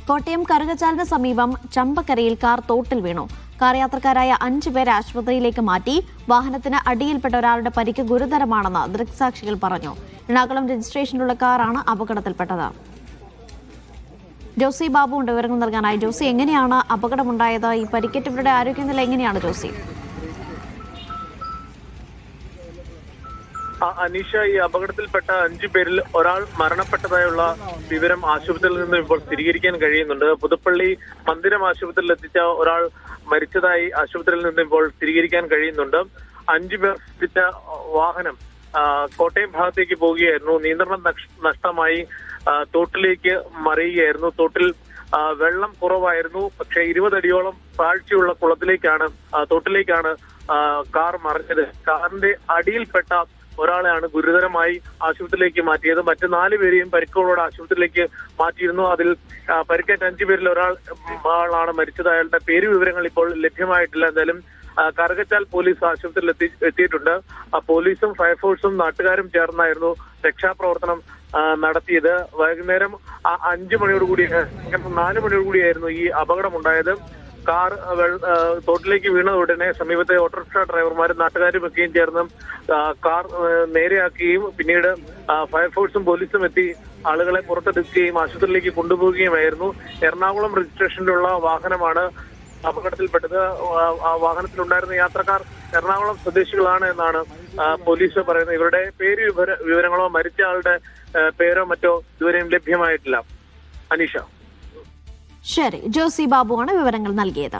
കോട്ടയം കറുകച്ചാലിന് സമീപം ചമ്പക്കരയിൽ കാർ തോട്ടിൽ വീണു. കാർ യാത്രക്കാരായ 5 പേരെ ആശുപത്രിയിലേക്ക് മാറ്റി. വാഹനത്തിന് അടിയിൽപ്പെട്ട ഒരാളുടെ പരിക്ക് ഗുരുതരമാണെന്ന് ദൃക്സാക്ഷികൾ പറഞ്ഞു. എറണാകുളം രജിസ്ട്രേഷനിലുള്ള കാറാണ് അപകടത്തിൽപ്പെട്ടത്. ജോസി ബാബു ഉണ്ട് വിവരങ്ങൾ നൽകാനായി. ജോസി, എങ്ങനെയാണ് അപകടമുണ്ടായത്? ഈ പരിക്കേറ്റവരുടെ ആരോഗ്യനില എങ്ങനെയാണ് ജോസി? അനീഷ, ഈ അപകടത്തിൽപ്പെട്ട 5 പേരിൽ ഒരാൾ മരണപ്പെട്ടതായുള്ള വിവരം ആശുപത്രിയിൽ നിന്ന് ഇപ്പോൾ സ്ഥിരീകരിക്കാൻ കഴിയുന്നുണ്ട്. പുതുപ്പള്ളി മന്ദിരം ആശുപത്രിയിൽ എത്തിച്ച ഒരാൾ മരിച്ചതായി ആശുപത്രിയിൽ നിന്ന് ഇപ്പോൾ സ്ഥിരീകരിക്കാൻ കഴിയുന്നുണ്ട്. 5 പേർ എത്തിച്ച വാഹനം കോട്ടയം ഭാഗത്തേക്ക് പോവുകയായിരുന്നു. നിയന്ത്രണം നഷ്ടമായി തോട്ടിലേക്ക് മറിയുകയായിരുന്നു. തോട്ടിൽ വെള്ളം കുറവായിരുന്നു. പക്ഷേ 20 അടിയോളം താഴ്ചയുള്ള തോട്ടിലേക്കാണ് കാർ മറിഞ്ഞത്. കാറിന്റെ അടിയിൽപ്പെട്ട ഒരാളെയാണ് ഗുരുതരമായി ആശുപത്രിയിലേക്ക് മാറ്റിയത്. മറ്റ് 4 പേരെയും പരിക്കുകളോടെ ആശുപത്രിയിലേക്ക് മാറ്റിയിരുന്നു. അതിൽ പരിക്കേറ്റ 5 പേരിൽ ഒരാളാണ് മരിച്ചത്. അയാളുടെ പേര് വിവരങ്ങൾ ഇപ്പോൾ ലഭ്യമായിട്ടില്ല. എന്തായാലും കറുകച്ചാൽ പോലീസ് ആശുപത്രിയിൽ എത്തിയിട്ടുണ്ട്. പോലീസും ഫയർഫോഴ്സും നാട്ടുകാരും ചേർന്നായിരുന്നു രക്ഷാപ്രവർത്തനം നടത്തിയത്. വൈകുന്നേരം 5 മണിയോടുകൂടി 4 മണിയോടുകൂടിയായിരുന്നു ഈ അപകടമുണ്ടായത്. കാർ തോട്ടിലേക്ക് വീണ ഉടനെ സമീപത്തെ ഓട്ടോറിക്ഷ ഡ്രൈവർമാരും നാട്ടുകാരും ഒക്കെയും ചേർന്ന് കാർ നേരെയാക്കുകയും പിന്നീട് ഫയർഫോഴ്സും പോലീസും എത്തി ആളുകളെ പുറത്തെടുക്കുകയും ആശുപത്രിയിലേക്ക് കൊണ്ടുപോവുകയുമായിരുന്നു. എറണാകുളം രജിസ്ട്രേഷനിലുള്ള വാഹനമാണ് അപകടത്തിൽപ്പെട്ടത്. വാഹനത്തിലുണ്ടായിരുന്ന യാത്രക്കാർ എറണാകുളം സ്വദേശികളാണ് എന്നാണ് പോലീസ് പറയുന്നത്. ഇവരുടെ പേര് വിവരങ്ങളോ മരിച്ച ആളുടെ പേരോ മറ്റോ ഇതുവരെയും ലഭ്യമായിട്ടില്ല. അനീഷ. ശരി, ജോസി ബാബുവാണ് വിവരങ്ങൾ നൽകിയത്.